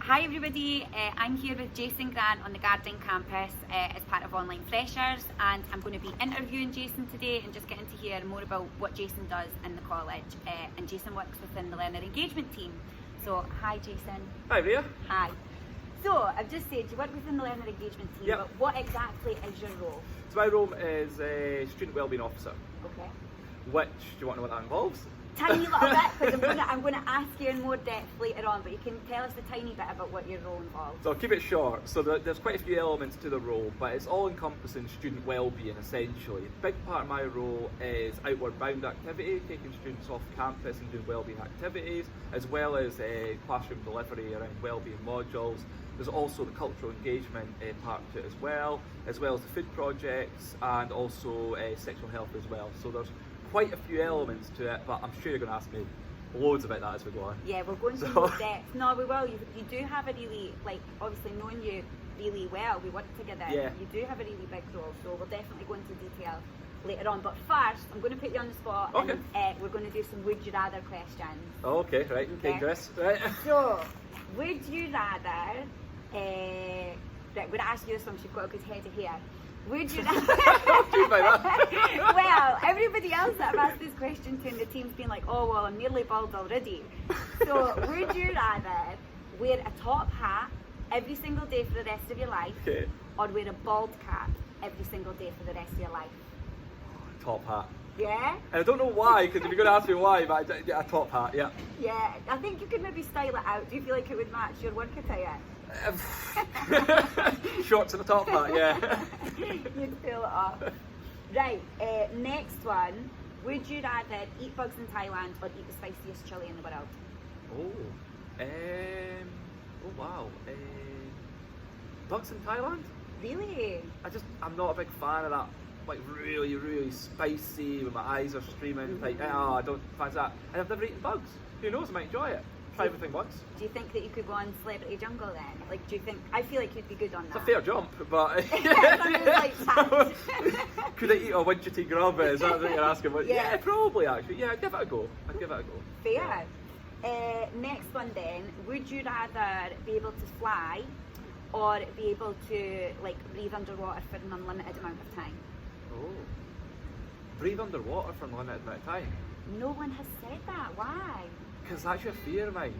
Hi everybody, I'm here with Jason Grant on the Gardening campus as part of Online Freshers, and I'm going to be interviewing Jason today and just getting to hear more about what Jason does in the college. And Jason works within the learner engagement team. So, hi Jason. Hi Ria. Hi. So, I've just said you work within the learner engagement team, Yep. but what exactly is your role? So my role is a student wellbeing officer, Okay. which, do you want to know what that involves? Tiny little bit, because I'm going to ask you in more depth later on, but you can tell us a tiny bit about what your role involves. So I'll keep it short. So there's quite a few elements to the role, but it's all encompassing student wellbeing essentially. A big part of my role is outward bound activity, taking students off campus and doing wellbeing activities, as well as classroom delivery around wellbeing modules. There's also the cultural engagement part to it as well as the food projects, and also sexual health as well. So there's quite a few elements to it, but I'm sure you're going to ask me loads about that as we go on. Yeah, we're going to more depth. No, we will. You do have a really, obviously knowing you really well, we work together. Yeah. You do have a really big role, so we'll definitely go into detail later on. But first, I'm going to put you on the spot, Okay. and we're going to do some would you rather questions. Okay, right, dangerous, right? So, would you rather, right, we're going to ask you this one, you've got a good head of hair. Would you rather? Well, everybody else that I've asked this question to in the team's been like, oh well, I'm nearly bald already. So would you rather wear a top hat every single day for the rest of your life, Okay. or wear a bald cap every single day for the rest of your life? Top hat. Yeah? And I don't know why, because if you're going to ask me why, but a top hat, yeah. Yeah, I think you could maybe style it out. Do you feel like it would match your work attire? Shorts and a top hat, yeah. You'd pull it off. Right, next one. Would you rather eat bugs in Thailand or eat the spiciest chili in the world? Oh wow. Bugs in Thailand? Really? I'm not a big fan of that, like really, really spicy, when my eyes are streaming, like, I don't fancy that. And I've never eaten bugs. Who knows, I might enjoy it. Try everything once. Do you think that you could go on Celebrity Jungle then? Like, do you think, I feel like you'd be good on that. It's a fair jump, but could I eat a widgety grub? Is that what you're asking? Yeah, probably actually. Yeah, I'd give it a go. Fair. Yeah. Next one then. Would you rather be able to fly or be able to breathe underwater for an unlimited amount of time? Oh. Breathe underwater for an unlimited amount of time? No one has said that. Why? Because that's actually a fear of mine,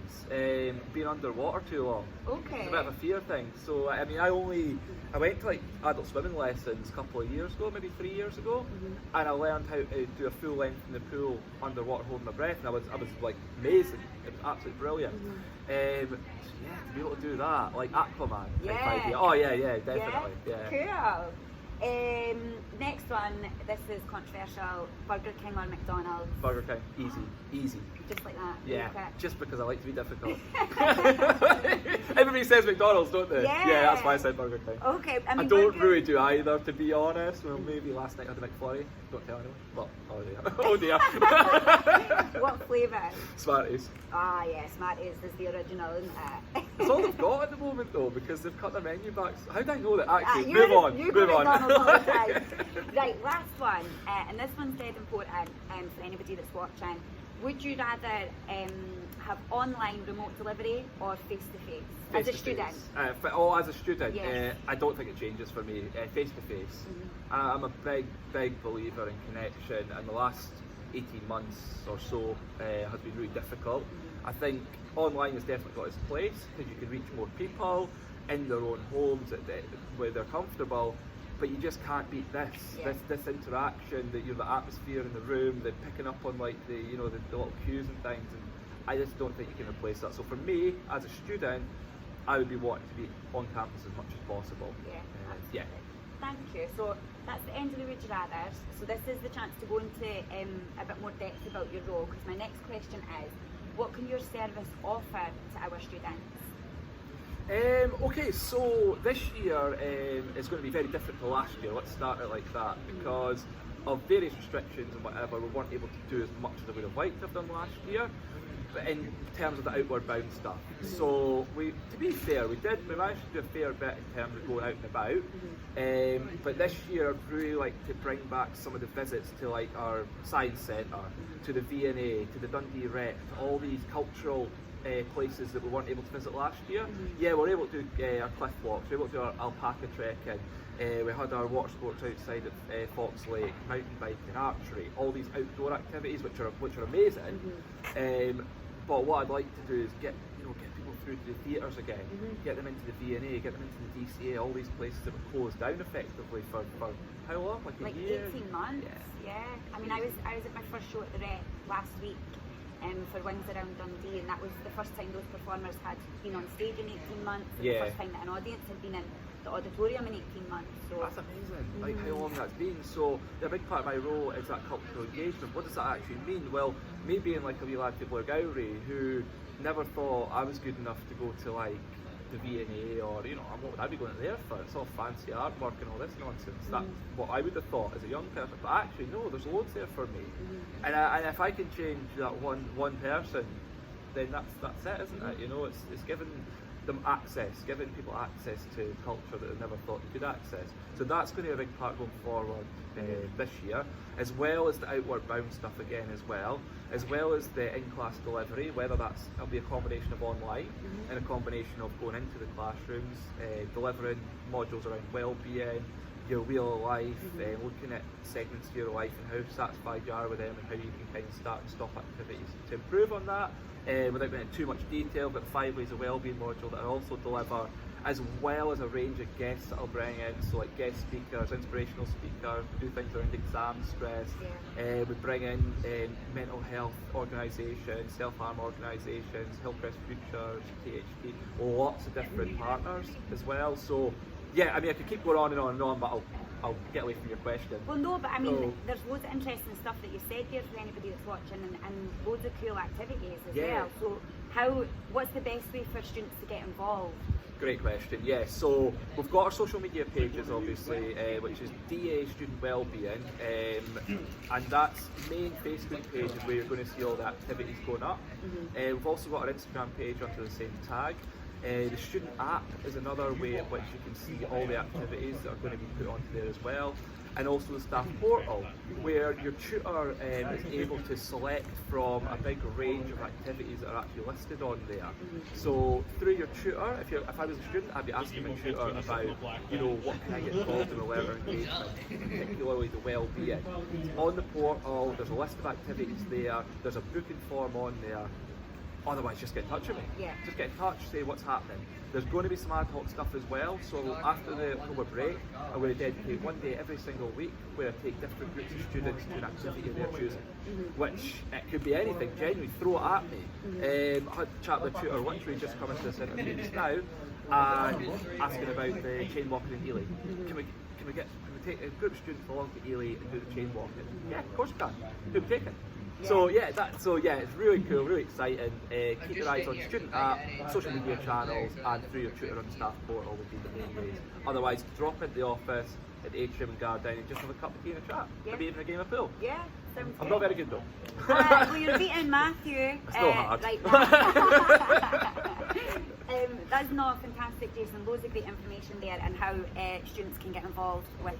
being underwater too long. Okay. It's a bit of a fear thing. So, I mean, I went to adult swimming lessons a couple of years ago, maybe 3 years ago, and I learned how to do a full length in the pool underwater holding my breath, and I was like amazing. It was absolutely brilliant. So yeah, to be able to do that, like Aquaman. Yeah. Oh yeah, definitely. Yeah. Cool. Next one, this is controversial. Burger King or McDonald's? Burger King, easy. Just like that? Yeah, Okay. just because I like to be difficult. Everybody says McDonald's, don't they? Yeah. That's why I said Burger King. Okay, I I mean, don't really do either, to be honest. Well, maybe last night I had a McFlurry. Don't tell anyone. Well, oh dear. What flavour? Smarties. Ah, yeah, Smarties is the original, isn't it? That's all they've got at the moment, though, because they've cut their menu back. How do I know that? Actually, You move go on. McDonald's all the time. Right, last one, and this one's dead important for anybody that's watching. Would you rather have online remote delivery or face-to-face? As a student? As a student, Yes. I don't think it changes for me. Face-to-face. I'm a big believer in connection, and the last 18 months or so has been really difficult. I think online has definitely got its place, because you can reach more people in their own homes where they're comfortable. But you just can't beat this interaction, the atmosphere in the room, the picking up on the little cues and things, and I just don't think you can replace that. So for me, as a student, I would be wanting to be on campus as much as possible. Yeah. Thank you. So that's the end of the Would You Rathers. So this is the chance to go into a bit more depth about your role, because my next question is, what can your service offer to our students? Okay, so this year is going to be very different to last year. Let's start it like that, because of various restrictions and whatever, we weren't able to do as much as I would have liked to have done last year. But in terms of the outward bound stuff, so to be fair, we managed to do a fair bit in terms of going out and about. But this year, I'd really like to bring back some of the visits to our science centre, to the V&A, to the Dundee Rep, to all these cultural places that we weren't able to visit last year. Yeah, we're able to do our cliff walks, we're able to do our alpaca trekking. We had our water sports outside of Fox Lake, mountain biking, archery, all these outdoor activities which are amazing. But what I'd like to do is get people through to the theatres again, get them into the V&A, get them into the DCA, all these places that were closed down effectively for how long? Like a year? 18 months. Yeah. I mean, I was at my first show at the Rec last week. For Wings Around Dundee, and that was the first time those performers had been on stage in 18 months, and the first time that an audience had been in the auditorium in 18 months. So that's amazing, like how long that's been. So a big part of my role is that cultural engagement. What does that actually mean? Well, me being like a wee lad to Blairgowrie who never thought I was good enough to go to like the V&A, or what would I be going there for? It's all fancy artwork and all this nonsense. That's what I would have thought as a young person, but actually no, there's loads there for me. And if I can change that one person, then that's it, isn't it? It's giving them access, giving people access to culture that they never thought they could access. So that's going to be a big part going forward this year, as well as the outward bound stuff again as well as the in-class delivery, whether it'll be a combination of online and a combination of going into the classrooms, delivering modules around wellbeing, your real life, looking at segments of your life and how satisfied you are with them and how you can kind of start and stop activities to improve on that, without going into too much detail. But 5 ways of wellbeing module that I also deliver, as well as a range of guests that I'll bring in, so like guest speakers, inspirational speakers, we do things around exam stress, we bring in mental health organisations, self-harm organisations, Health Press Futures, THT, lots of different partners as well. So yeah, I mean I could keep going on and on and on, but I'll get away from your question. Well, no, but I mean, there's loads of interesting stuff that you said there for anybody that's watching, and loads of cool activities as well. So what's the best way for students to get involved? Great question. Yeah, so we've got our social media pages, obviously, which is DA Student Wellbeing, and that's main Facebook page is where you're going to see all the activities going up. We've also got our Instagram page under the same tag. The student app is another way in which you can see all the activities that are going to be put onto there as well. And also the staff portal, where your tutor is able to select from a big range of activities that are actually listed on there. So through your tutor, if I was a student, I'd be asking my tutor about, what can I get involved in the learner engagement, particularly the wellbeing. On the portal, there's a list of activities there, there's a booking form on there. Otherwise, just get in touch with me. Just get in touch, say what's happening. There's going to be some ad hoc stuff as well, so after the October break, I'm going to dedicate one day every single week where I take different groups of students to an activity of their choosing, which it could be anything, genuinely throw it at me. I had a chat with a tutor literally just come into this interview just now and asking about the chain walking in Ely. Can we take a group of students along to Ely and do the chain walking? Yeah, of course we can. Who we taking? So it's really cool, really exciting. Keep your eyes on student app, social media channels, and through your tutor on the staff portal would be the main ways. Otherwise, drop into the office at the atrium and Gardown and just have a cup of tea and a chat. Maybe even a game of pool. Yeah, sounds I'm not very good though. Well, you're beating Matthew. It's still hard. Right now. That's not fantastic, Jason. Loads of great information there, and how students can get involved with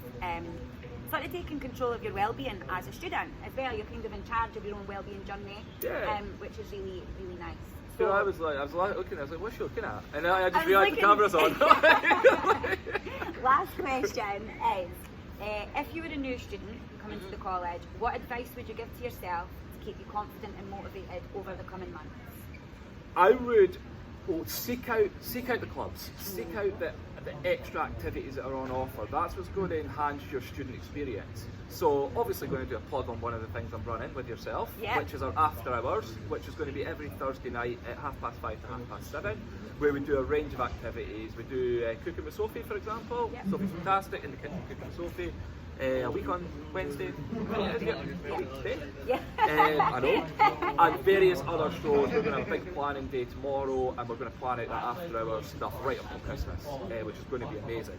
sort of taking control of your well-being as a student as well. You're kind of in charge of your own well-being journey, which is really, really nice. So I was looking, what's she looking at? And I just realised the camera's on. Last question is, if you were a new student coming to the college, what advice would you give to yourself to keep you confident and motivated over the coming months? I would seek out the clubs, seek out the extra activities that are on offer. That's what's going to enhance your student experience. So obviously going to do a plug on one of the things I'm running with yourself, which is our after hours, which is going to be every Thursday night at 5:30 to 7:30, where we do a range of activities. We do cooking with Sophie, for example. Sophie's fantastic in the kitchen cooking with Sophie. A week on Wednesday, I know, and various other shows. We're going to have a big planning day tomorrow, and we're going to plan out that after hours stuff right up until Christmas, which is going to be amazing.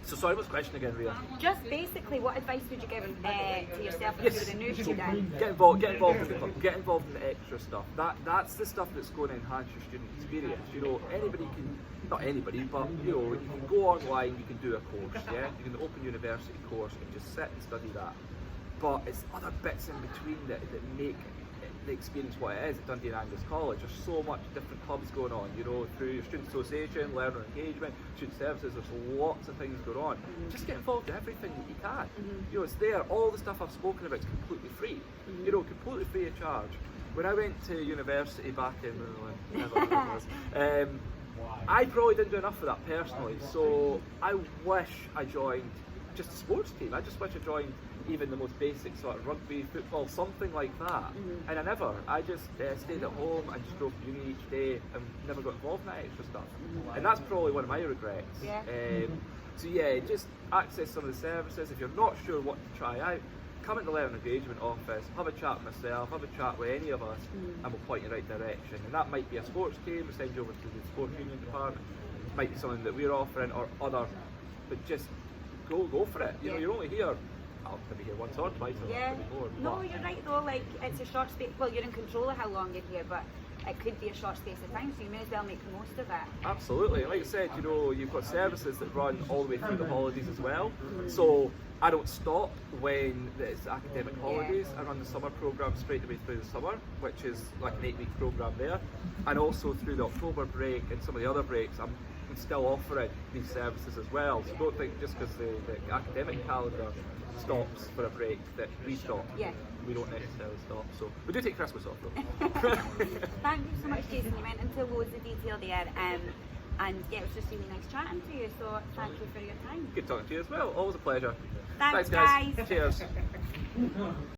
So sorry, what's the question again, Rhea? Just basically, what advice would you give to yourself if you were a new student? Get involved with the club, get involved in the extra stuff. That's the stuff that's going to enhance your student experience. Anybody can, not anybody, but you can go online, you can do a course, you can open university course and just sit and study that. But it's other bits in between that make the experience what it is at Dundee and Angus College. There's so much different clubs going on, you know, through your student association, learner engagement, student services. There's lots of things going on. Just get involved in everything that you can. You know, it's there. All the stuff I've spoken about is completely free. You know, completely free of charge. When I went to university back in I probably didn't do enough for that personally, so I wish I joined just a sports team. I just wish I joined even the most basic sort of rugby, football, something like that. And I never. I just stayed at home and just drove to uni each day and never got involved in that extra stuff. And that's probably one of my regrets. So yeah, just access some of the services. If you're not sure what to try out, come in the learner engagement office, have a chat with myself, have a chat with any of us, and we'll point you in the right direction. And that might be a sports team, we'll send you over to the sport union department. It might be something that we're offering or other, but just go for it. You know, you're only here, I'll maybe here once or twice or maybe more. No, you're right though, like it's a short space, well, you're in control of how long you're here, but it could be a short space of time, so you may as well make the most of it. Absolutely, and like I said, you know, you've got services that run all the way through the holidays as well. So I don't stop when it's academic holidays. I run the summer programme straight away through the summer, which is like an 8-week programme there. And also through the October break and some of the other breaks, I'm still offering these services as well. So don't think just because the academic calendar stops for a break that we stop. We don't necessarily stop. So we do take Christmas off though. Thank you so much, Jason. You went into loads of detail there. And yeah, it was just really nice chatting to you, so thank you for your time. Good talking to you as well. Always a pleasure. Thanks guys. guys. Cheers.